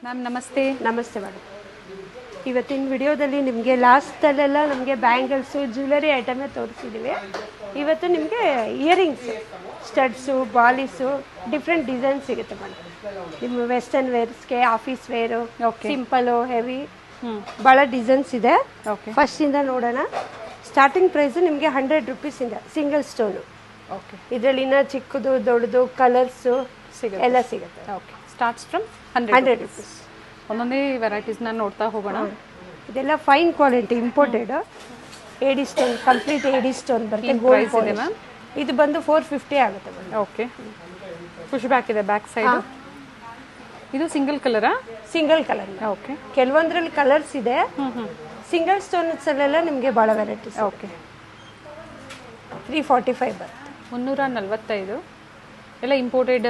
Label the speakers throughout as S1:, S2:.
S1: Ma'am ನಮಸ್ತೆ.
S2: ನಮಸ್ತೆ madam. ಇವತ್ತಿನ ವಿಡಿಯೋದಲ್ಲಿ ನಿಮಗೆ ಲಾಸ್ಟಲ್ಲೆಲ್ಲ ನಮಗೆ ಬ್ಯಾಂಗಲ್ಸು ಜ್ಯುವೆಲರಿ ಐಟಮೇ ತೋರಿಸಿದ್ದೀವಿ. ಇವತ್ತು ನಿಮಗೆ ಇಯರಿಂಗ್ಸು, ಸ್ಟಡ್ಸು, ಬಾಲಿಸು, ಡಿಫ್ರೆಂಟ್ ಡಿಸೈನ್ ಸಿಗುತ್ತೆ ಮೇಡಮ್. ನಿಮ್ಮ ವೆಸ್ಟರ್ನ್ ವೇರ್ಸ್ಗೆ, ಆಫೀಸ್ ವೇರು, ಸಿಂಪಲು, ಹೆವಿ, ಭಾಳ ಡಿಸೈನ್ಸ್ ಇದೆ. ಫಸ್ಟಿಂದ ನೋಡೋಣ. ಸ್ಟಾರ್ಟಿಂಗ್ ಪ್ರೈಸು ನಿಮಗೆ 100 ರುಪೀಸಿಂದ ಸಿಂಗಲ್ ಸ್ಟೋನು.
S1: ಓಕೆ,
S2: ಇದರಲ್ಲಿ ಇನ್ನೂ ಚಿಕ್ಕದು ದೊಡ್ಡದು ಕಲರ್ಸು ಎಲ್ಲ ಸಿಗುತ್ತೆ.
S1: Okay, starts from
S2: 100 rupees.
S1: ಒಂದೊಂದೇ ವೆರೈಟೀಸ್ನ ನೋಡ್ತಾ ಹೋಗೋಣ.
S2: ಇದೆಲ್ಲ fine quality imported AD stone, complete AD stone ಬರುತ್ತೆ. ಗೋಲ್ಡ್ ಇದೆ ಮ್ಯಾಮ್. ಇದು ಬಂದು 450 ಆಗುತ್ತೆ ಮೇಡಮ್.
S1: ಓಕೆ, ಪುಷ್ ಬ್ಯಾಕ್ ಇದೆ ಬ್ಯಾಕ್ ಸೈಡ್. ಇದು ಸಿಂಗಲ್ ಕಲರಾ?
S2: Single colour.
S1: ಓಕೆ,
S2: ಕೆಲವೊಂದರಲ್ಲಿ ಕಲರ್ಸ್ ಇದೆ. ಸಿಂಗಲ್ ಸ್ಟೋನ್ಸಲ್ಲೆಲ್ಲ ನಿಮಗೆ ಭಾಳ ವೆರೈಟೀಸ್.
S1: ಓಕೆ,
S2: 345 ಬರುತ್ತೆ.
S1: 345 ಎಲ್ಲ ಇಂಪೋರ್ಟೆಡ್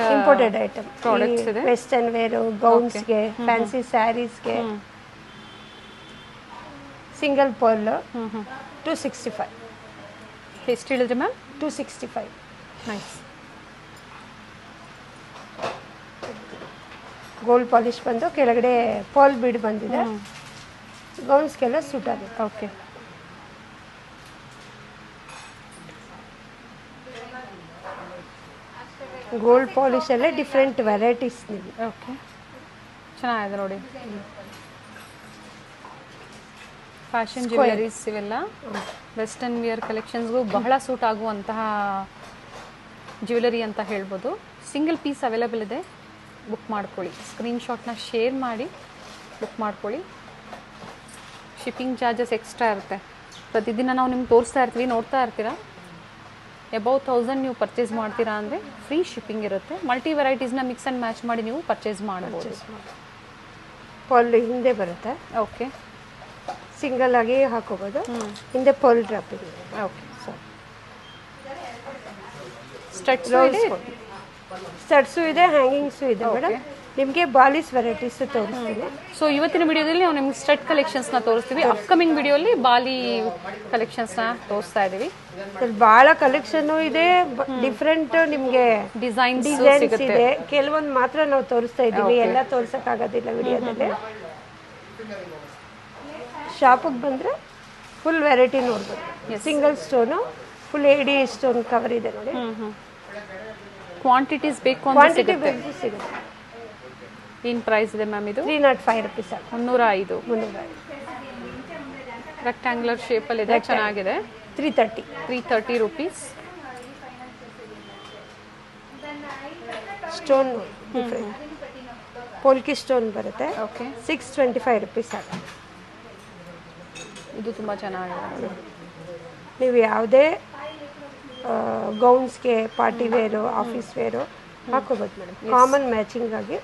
S2: ಐಟಮ್
S1: ಪ್ರಾಡಕ್ಟ್ಸ್ ಇದೆ.
S2: ವೆಸ್ಟರ್ನ್ ವೇರು, ಗೌನ್ಸ್ಗೆ, ಫ್ಯಾನ್ಸಿ ಸ್ಯಾರೀಸ್ಗೆ. Single pearl 265.
S1: ಎಷ್ಟು ಹೇಳಿದ್ರಿ ಮ್ಯಾಮ್?
S2: 265.
S1: ನೈಸ್.
S2: ಗೋಲ್ಡ್ ಪಾಲಿಶ್ ಬಂದು ಕೆಳಗಡೆ ಪರ್ಲ್ ಬೀಡ್ ಬಂದಿದೆ. ಗೌನ್ಸ್ಗೆಲ್ಲ ಸೂಟ್ ಆಗುತ್ತೆ.
S1: ಓಕೆ,
S2: ಗೋಲ್ಡ್ ಪಾಲಿಶಲ್ಲೇ ಡಿಫ್ರೆಂಟ್ ವೆರೈಟೀಸ್ ನಿಮಗೆ.
S1: ಓಕೆ, ಚೆನ್ನಾಗಿದೆ ನೋಡಿ. ಫ್ಯಾಷನ್ ಜ್ಯುವೆಲರೀಸ್ ಇವೆಲ್ಲ ವೆಸ್ಟರ್ನ್ ವಿಯರ್ ಕಲೆಕ್ಷನ್ಸ್ಗೂ ಬಹಳ ಸೂಟ್ ಆಗುವಂತಹ ಜ್ಯುವೆಲರಿ ಅಂತ ಹೇಳ್ಬೋದು. ಸಿಂಗಲ್ ಪೀಸ್ ಅವೈಲೇಬಲ್ ಇದೆ. ಬುಕ್ ಮಾಡ್ಕೊಳ್ಳಿ. ಸ್ಕ್ರೀನ್ಶಾಟ್ನ ಶೇರ್ ಮಾಡಿ ಬುಕ್ ಮಾಡ್ಕೊಳ್ಳಿ. ಶಿಪ್ಪಿಂಗ್ ಚಾರ್ಜಸ್ ಎಕ್ಸ್ಟ್ರಾ ಇರುತ್ತೆ. ಪ್ರತಿದಿನ ನಾವು ನಿಮ್ಗೆ ತೋರಿಸ್ತಾ ಇರ್ತೀವಿ, ನೋಡ್ತಾ ಇರ್ತೀರಾ. ಅಬೌವ್ 1000 ನೀವು ಪರ್ಚೇಸ್ ಮಾಡ್ತೀರಾ ಅಂದರೆ ಫ್ರೀ ಶಿಪ್ಪಿಂಗ್ ಇರುತ್ತೆ. ಮಲ್ಟಿ ವೆರೈಟೀಸ್ನ ಮಿಕ್ಸ್ ಆ್ಯಂಡ್ ಮ್ಯಾಚ್ ಮಾಡಿ ನೀವು ಪರ್ಚೇಸ್ ಮಾಡ್ಬೋದು.
S2: ಪರ್ಲ್ ಹಿಂದೆ ಬರುತ್ತೆ.
S1: ಓಕೆ,
S2: ಸಿಂಗಲ್ ಆಗಿ ಹಾಕೋಬೋದು. ಹಿಂದೆ ಪರ್ಲ್ ಡ್ರಾಪಿಂಗ್.
S1: ಓಕೆ,
S2: ಸ್ಟಡ್ಸು ಇದೆ, ಹ್ಯಾಂಗಿಂಗ್ಸು ಇದೆ ಮೇಡಮ್. ನಿಮಗೆ ಬಾಲಿಸ್ ವೆರೈಟೀಸ್ ತೋರಿಸ್ತೀನಿ.
S1: ಸೊ ಇವತ್ತಿನ ವಿಡಿಯೋದಲ್ಲಿ ನಾವು ನಿಮ್ಗೆ ಸ್ಟಡ್ ಕಲೆಕ್ಷನ್ಸ್ನ ತೋರಿಸ್ತೀವಿ. ಅಪ್ಕಮಿಂಗ್ ವಿಡಿಯೋಲಿ ಬಾಲಿ ಕಲೆಕ್ಷನ್ಸ್ನ ತೋರಿಸ್ತಾ ಇದ್ದೀವಿ.
S2: ಭಾಳ ಕಲೆಕ್ಷನ್ನು ಇದೆ. ಡಿಫ್ರೆಂಟ್ ನಿಮಗೆ
S1: ಡಿಸೈನ್ಸ್
S2: ಇದೆ. ಕೆಲವೊಂದು ಮಾತ್ರ ನಾವು ತೋರಿಸ್ತಾ ಇದ್ದೀವಿ, ಎಲ್ಲ ತೋರ್ಸೋಕ್ಕಾಗೋದಿಲ್ಲ ವಿಡಿಯೋದಲ್ಲಿ. ಶಾಪಿಗೆ ಬಂದರೆ ಫುಲ್ ವೆರೈಟಿ ನೋಡ್ಬೋದು. ಸಿಂಗಲ್ ಸ್ಟೋನು, ಫುಲ್ ಏಡಿ ಸ್ಟೋನ್ ಕವರ್ ಇದೆ ನೋಡಿ.
S1: ಕ್ವಾಂಟಿಟೀಸ್ ಬೇಕು
S2: ಕ್ವಾಂಟಿಟಿ ಸಿಗುತ್ತೆ.
S1: ಏನು ಪ್ರೈಸ್ ಇದೆ ಮ್ಯಾಮ್ ಇದು?
S2: 305 ರುಪೀಸ್.
S1: 305.
S2: 305.
S1: ರೆಕ್ಟ್ಯಾಂಗ್ಯುಲರ್ ಶೇಪಲ್ಲಿ ಇದೆ, ಚೆನ್ನಾಗಿದೆ.
S2: 330
S1: rupees.
S2: Stone different polki stone ಬರುತ್ತೆ.
S1: ಓಕೆ,
S2: 625 ರುಪೀಸ್ ಆಗುತ್ತೆ.
S1: ಇದು ತುಂಬ ಚೆನ್ನಾಗಿದೆ.
S2: ನೀವು ಯಾವುದೇ ಗೌನ್ಸ್ಗೆ, ಪಾರ್ಟಿ ವೇರು, ಆಫೀಸ್ ವೇರು ಹಾಕೋಬೋದು ಮೇಡಮ್. ಕಾಮನ್ ಮ್ಯಾಚಿಂಗ್ ಆಗಿ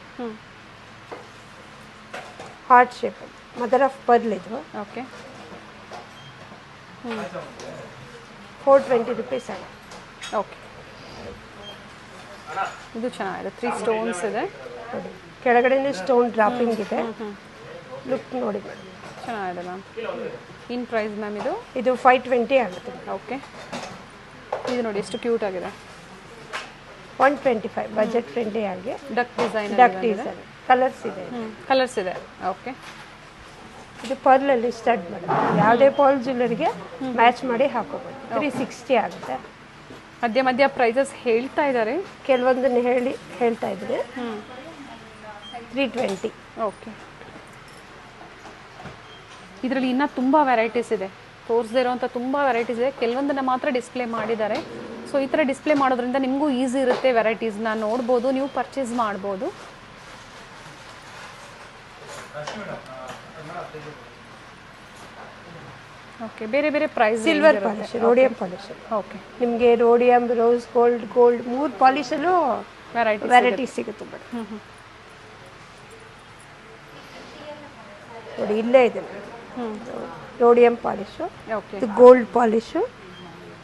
S2: heart shape mother of pearl ಇದು.
S1: ಓಕೆ,
S2: 420 ರುಪೀಸ್ ಆಗುತ್ತೆ.
S1: ಓಕೆ, ಇದು ಚೆನ್ನಾಗಿದೆ. 3 ಸ್ಟೋನ್ಸ್ ಇದೆ.
S2: ನೋಡಿ, ಕೆಳಗಡೆನೇ ಸ್ಟೋನ್ ಡ್ರಾಪಿಂಗ್ ಇದೆ. ಲುಕ್ ನೋಡಿ ಮೇಡಮ್,
S1: ಚೆನ್ನಾಗಿದೆ ಮ್ಯಾಮ್. ಏನು ಪ್ರೈಸ್ ಮ್ಯಾಮ್ ಇದು?
S2: ಇದು 520 ಆಗುತ್ತೆ.
S1: ಓಕೆ, ಇದು ನೋಡಿ ಎಷ್ಟು ಕ್ಯೂಟ್ ಆಗಿದೆ.
S2: 125 ಬಜೆಟ್ ಫ್ರೆಂಡ್ಲಿ ಆಗಿ.
S1: ಡಕ್ ಡಿಸೈನ್
S2: ಕಲರ್ಸ್ ಇದೆ.
S1: ಕಲರ್ಸ್ ಇದೆ. ಓಕೆ,
S2: ಇದು ಪರ್ಲಲ್ಲಿ ಸ್ಟಡ್ ಮೇಡಮ್. ಯಾವುದೇ ಪರ್ಲ್ ಜ್ಯುವೆಲರಿಗೆ ಮ್ಯಾಚ್ ಮಾಡಿ ಹಾಕೋಬೋದು. 360 ಆಗುತ್ತೆ.
S1: ಮಧ್ಯ ಮಧ್ಯ ಪ್ರೈಸಸ್ ಹೇಳ್ತಾ ಇದ್ದಾರೆ,
S2: ಕೆಲವೊಂದನ್ನು ಹೇಳ್ತಾ ಇದ್ದೀನಿ. 320.
S1: ಓಕೆ, ಇದರಲ್ಲಿ ಇನ್ನೂ ತುಂಬ ವೆರೈಟೀಸ್ ಇದೆ. ತೋರಿಸದೇ ಇರೋವಂಥ ತುಂಬ ವೆರೈಟೀಸ್ ಇದೆ. ಕೆಲವೊಂದನ್ನು ಮಾತ್ರ ಡಿಸ್ಪ್ಲೇ ಮಾಡಿದ್ದಾರೆ. ಸೊ ಈ ಥರ ಡಿಸ್ಪ್ಲೇ ಮಾಡೋದ್ರಿಂದ ನಿಮಗೂ ಈಸಿ ಇರುತ್ತೆ. ವೆರೈಟೀಸ್ನ ನೋಡ್ಬೋದು, ನೀವು ಪರ್ಚೇಸ್ ಮಾಡ್ಬೋದು. ಓಕೆ, ಬೇರೆ ಬೇರೆ price.
S2: Silver polish, rhodium polish.
S1: Okay,
S2: ನಿಮಗೆ ರೋಡಿಯಂ, ರೋಸ್ ಗೋಲ್ಡ್, 3 ಪಾಲಿಶಲ್ಲೂ ವೆರೈಟೀಸ್ ಸಿಗುತ್ತೆ ಮೇಡಮ್. ನೋಡಿ, ಇಲ್ಲೇ ಇದೆ ರೋಡಿಯಂ ಪಾಲಿಶು.
S1: ಓಕೆ,
S2: ಇದು ಗೋಲ್ಡ್ ಪಾಲಿಶು,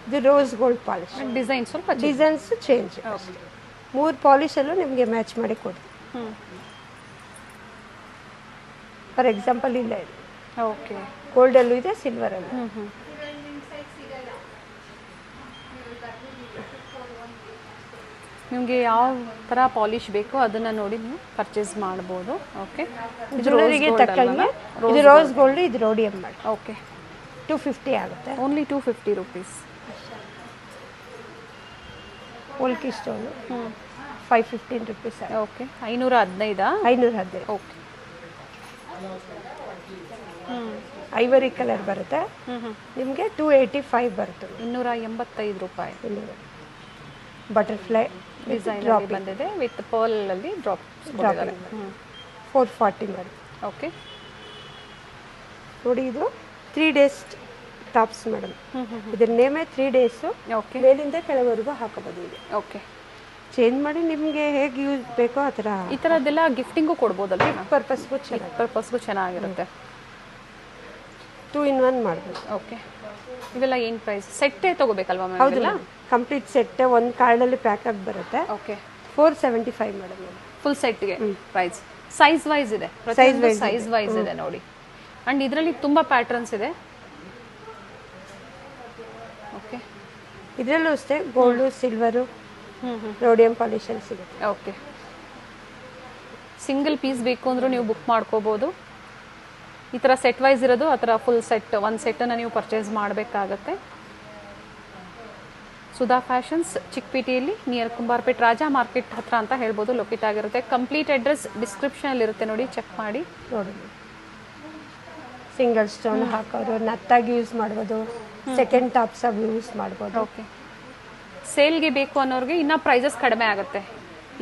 S2: ಇದು ರೋಸ್ ಗೋಲ್ಡ್ ಪಾಲಿಶ್.
S1: ಡಿಸೈನ್ ಸ್ವಲ್ಪ
S2: ಡಿಸೈನ್ಸ್ ಚೇಂಜ್. 3 ಪಾಲಿಶಲ್ಲೂ ನಿಮಗೆ ಮ್ಯಾಚ್ ಮಾಡಿ ಕೊಡ್ತೀವಿ. ಫಾರ್ ಎಕ್ಸಾಂಪಲ್ ಇಲ್ಲೇ ಇದೆ.
S1: ಓಕೆ,
S2: ಗೋಲ್ಡಲ್ಲೂ ಇದೆ, ಸಿಲ್ವರಲ್ಲೂ.
S1: ನಿಮಗೆ ಯಾವ ಥರ ಪಾಲಿಶ್ ಬೇಕೋ ಅದನ್ನು ನೋಡಿ ನೀವು ಪರ್ಚೇಸ್ ಮಾಡ್ಬೋದು. ಓಕೆ,
S2: ಜ್ಯುವೆಲರಿಗೆ ತಕ್ಕಂಗೆ ಇದು ರೋಸ್ ಗೋಲ್ಡ್, ಇದು ರೋಡಿಯಂ ಮಾಡಿ.
S1: ಓಕೆ,
S2: 250 ಆಗುತ್ತೆ.
S1: Only 250 rupees.
S2: Polki stone 515 rupees.
S1: Okay, 515.
S2: 515.
S1: Okay,
S2: ivory colour ಬರುತ್ತೆ ನಿಮಗೆ 285 ಬರುತ್ತೆ.
S1: 285 ರೂಪಾಯಿ.
S2: ಬಟರ್ಫ್ಲೈ
S1: ಡಿಸೈನ್ ಬಂದಿದೆ ವಿತ್ ಪರ್ಲ್ ಅಲ್ಲಿ ಡ್ರಾಪ್ಸ್ ಕೊಟ್ಟಿದ್ದಾರೆ.
S2: 440 ಮಾಡಿ.
S1: ಓಕೆ,
S2: ನೋಡಿ ಇದು 3 ಡೇಸ್ ಟಾಪ್ಸ್ ಮೇಡಮ್. ಇದ್ರ ನೇಮೇ 3 ಡೇಸ್.
S1: ಓಕೆ,
S2: ಮೇಲಿಂದ ಕೆಳವರೆಗೂ ಹಾಕಬಹುದು. ಇದೆ
S1: ಓಕೆ,
S2: ಚೇಂಜ್ ಮಾಡಿ ನಿಮಗೆ ಹೇಗೆ ಯೂಸ್ ಬೇಕೋ ಆ ಥರ.
S1: ಈ ಥರದ್ದೆಲ್ಲ ಗಿಫ್ಟಿಂಗು ಕೊಡ್ಬೋದಲ್ಲ,
S2: ಪರ್ಪಸ್ಗೂ
S1: ಚೆನ್ನಾಗಿರುತ್ತೆ.
S2: 2 in 1 ಮಾಡ್ಬೋದು.
S1: ಓಕೆ, ಇವೆಲ್ಲ ಏನು ಪ್ರೈಸ್? ಸೆಟ್ಟೇ ತಗೋಬೇಕಲ್ವಾ ಮ್ಯಾಮ್?
S2: ಹೌದು, ಕಂಪ್ಲೀಟ್ ಸೆಟ್ ಒಂದು ಕಾರ್ಡಲ್ಲಿ ಪ್ಯಾಕ್ ಆಗಿ ಬರುತ್ತೆ.
S1: Okay,
S2: 475 madam.
S1: ಫುಲ್ ಸೆಟ್ಗೆ ಪ್ರೈಸ್ ಸೈಜ್ ವೈಸ್ ಇದೆ, ಸೈಜ್ ವೈಸ್ ಇದೆ ನೋಡಿ. ಅಂಡ್ ಇದರಲ್ಲಿ ತುಂಬಾ ಪ್ಯಾಟರ್ನ್ಸ್ ಇದೆ. ಓಕೆ,
S2: ಇದರಲ್ಲೂ ಅಷ್ಟೇ ಗೋಲ್ಡು, ಸಿಲ್ವರು, ರೋಡಿಯಂ ಪಾಲಿಶಲ್ಲಿ ಸಿಗುತ್ತೆ.
S1: ಓಕೆ, ಸಿಂಗಲ್ ಪೀಸ್ ಬೇಕು ಅಂದ್ರೂ ನೀವು ಬುಕ್ ಮಾಡ್ಕೋಬೋದು. ಈ ಥರ ಸೆಟ್ ವೈಸ್ ಇರೋದು ಆ ಥರ ಫುಲ್ ಸೆಟ್, ಒಂದು ಸೆಟ್ಟನ್ನು ನೀವು ಪರ್ಚೇಸ್ ಮಾಡಬೇಕಾಗತ್ತೆ. ಸುಧಾ ಫ್ಯಾಷನ್ಸ್ ಚಿಕ್ಕಪೇಟೆಯಲ್ಲಿ ನಿಯರ್ ಕುಂಬಾರಪೇಟ್ ರಾಜಾ ಮಾರ್ಕೆಟ್ ಹತ್ರ ಅಂತ ಹೇಳ್ಬೋದು ಲೊಕೇಟ್ ಆಗಿರುತ್ತೆ. ಕಂಪ್ಲೀಟ್ ಅಡ್ರೆಸ್ ಡಿಸ್ಕ್ರಿಪ್ಷನಲ್ಲಿ ಇರುತ್ತೆ, ನೋಡಿ ಚೆಕ್ ಮಾಡಿ.
S2: ನೋಡಿ, ಸಿಂಗಲ್ ಸ್ಟೋನ್ ಹಾಕೋರು ನತ್ತಾಗಿ ಯೂಸ್ ಮಾಡ್ಬೋದು, ಸೆಕೆಂಡ್ ಟಾಪ್ಸ್ ಆಗಿ ಯೂಸ್ ಮಾಡ್ಬೋದು.
S1: ಓಕೆ, ಸೇಲ್ಗೆ ಬೇಕು ಅನ್ನೋರಿಗೆ ಇನ್ನೂ ಪ್ರೈಸಸ್ ಕಡಿಮೆ ಆಗುತ್ತೆ.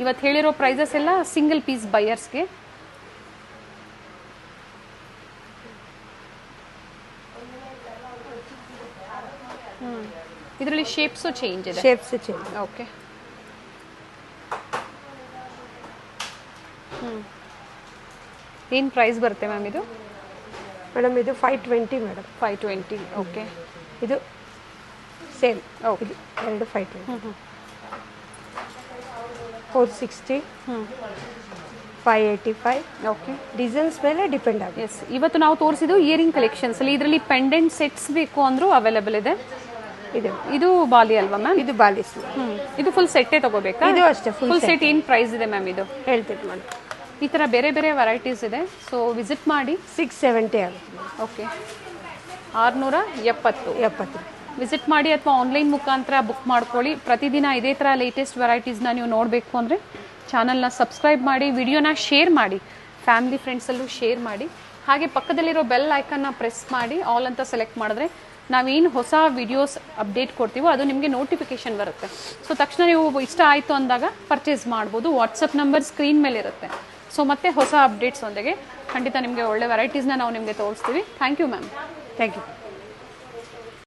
S1: ಇವತ್ತು ಹೇಳಿರೋ ಪ್ರೈಸಸ್ ಎಲ್ಲ ಸಿಂಗಲ್ ಪೀಸ್ ಬೈಯರ್ಸ್ಗೆ. ಇದರಲ್ಲಿ ಶೇಪ್ಸು ಚೇಂಜ್ ಇದೆ. ಓಕೆ, ಏನು ಪ್ರೈಸ್ ಬರುತ್ತೆ ಮ್ಯಾಮ್ ಇದು?
S2: ಮೇಡಮ್ ಇದು 520 ಮೇಡಮ್.
S1: 520. ಓಕೆ,
S2: ಇದು ಸೇಮ್.
S1: ಓಕೆ,
S2: ಎರಡು 520. 460, 585.
S1: ಓಕೆ,
S2: ಡಿಸೈನ್ಸ್ ಮೇಲೆ ಡಿಪೆಂಡ್ ಆಗುತ್ತೆ.
S1: ಎಸ್, ಇವತ್ತು ನಾವು ತೋರಿಸಿದ್ದು ಇಯರಿಂಗ್ ಕಲೆಕ್ಷನ್ಸ್ ಅಲ್ಲಿ. ಇದರಲ್ಲಿ ಪೆಂಡೆಂಟ್ ಸೆಟ್ಸ್ ಬೇಕು ಅಂದ್ರೂ ಅವೈಲೇಬಲ್ ಇದೆ. ಇದು ಬಾಲಿ ಅಲ್ವಾ ಮ್ಯಾಮ್?
S2: ಇದು ಬಾಲಿಸ್.
S1: ಇದು ಫುಲ್ ಸೆಟ್ಟೇ ತಗೋಬೇಕಾ?
S2: ಇದು ಅಷ್ಟೇ
S1: ಫುಲ್ ಸೆಟ್. ಏನು ಪ್ರೈಸ್ ಇದೆ ಮ್ಯಾಮ್ ಇದು?
S2: ಹೇಳ್ತೀನಿ ಮೇಡಮ್.
S1: ಈ ಥರ ಬೇರೆ ಬೇರೆ ವೆರೈಟೀಸ್ ಇದೆ, ಸೊ ವಿಸಿಟ್ ಮಾಡಿ.
S2: 670 ಆಗುತ್ತೆ.
S1: ಓಕೆ, 670. ವಿಸಿಟ್ ಮಾಡಿ ಅಥವಾ ಆನ್ಲೈನ್ ಮುಖಾಂತರ ಬುಕ್ ಮಾಡ್ಕೊಳ್ಳಿ. ಪ್ರತಿದಿನ ಇದೇ ಥರ ಲೇಟೆಸ್ಟ್ ವೆರೈಟೀಸ್ನ ನೀವು ನೋಡಬೇಕು ಅಂದರೆ ಚಾನಲ್ನ ಸಬ್ಸ್ಕ್ರೈಬ್ ಮಾಡಿ, ವಿಡಿಯೋನ ಶೇರ್ ಮಾಡಿ, ಫ್ಯಾಮಿಲಿ ಫ್ರೆಂಡ್ಸಲ್ಲೂ ಶೇರ್ ಮಾಡಿ. ಹಾಗೆ ಪಕ್ಕದಲ್ಲಿರೋ ಬೆಲ್ ಐಕನ್ನ ಪ್ರೆಸ್ ಮಾಡಿ ಆಲ್ ಅಂತ ಸೆಲೆಕ್ಟ್ ಮಾಡಿದ್ರೆ ನಾವೇನು ಹೊಸ ವಿಡಿಯೋಸ್ ಅಪ್ಡೇಟ್ ಕೊಡ್ತೀವೋ ಅದು ನಿಮಗೆ ನೋಟಿಫಿಕೇಶನ್ ಬರುತ್ತೆ. ಸೊ ತಕ್ಷಣ ನೀವು ಇಷ್ಟ ಆಯಿತು ಅಂದಾಗ ಪರ್ಚೇಸ್ ಮಾಡ್ಬೋದು. ವಾಟ್ಸಪ್ ನಂಬರ್ ಸ್ಕ್ರೀನ್ ಮೇಲೆ ಇರುತ್ತೆ. ಸೊ ಮತ್ತೆ ಹೊಸ ಅಪ್ಡೇಟ್ಸ್ ಒಂದಿಗೆ ಖಂಡಿತ ನಿಮಗೆ ಒಳ್ಳೆ ವೆರೈಟೀಸ್ನ ನಾವು ನಿಮಗೆ ತೋರಿಸ್ತೀವಿ. Thank you ma'am.
S2: Thank you.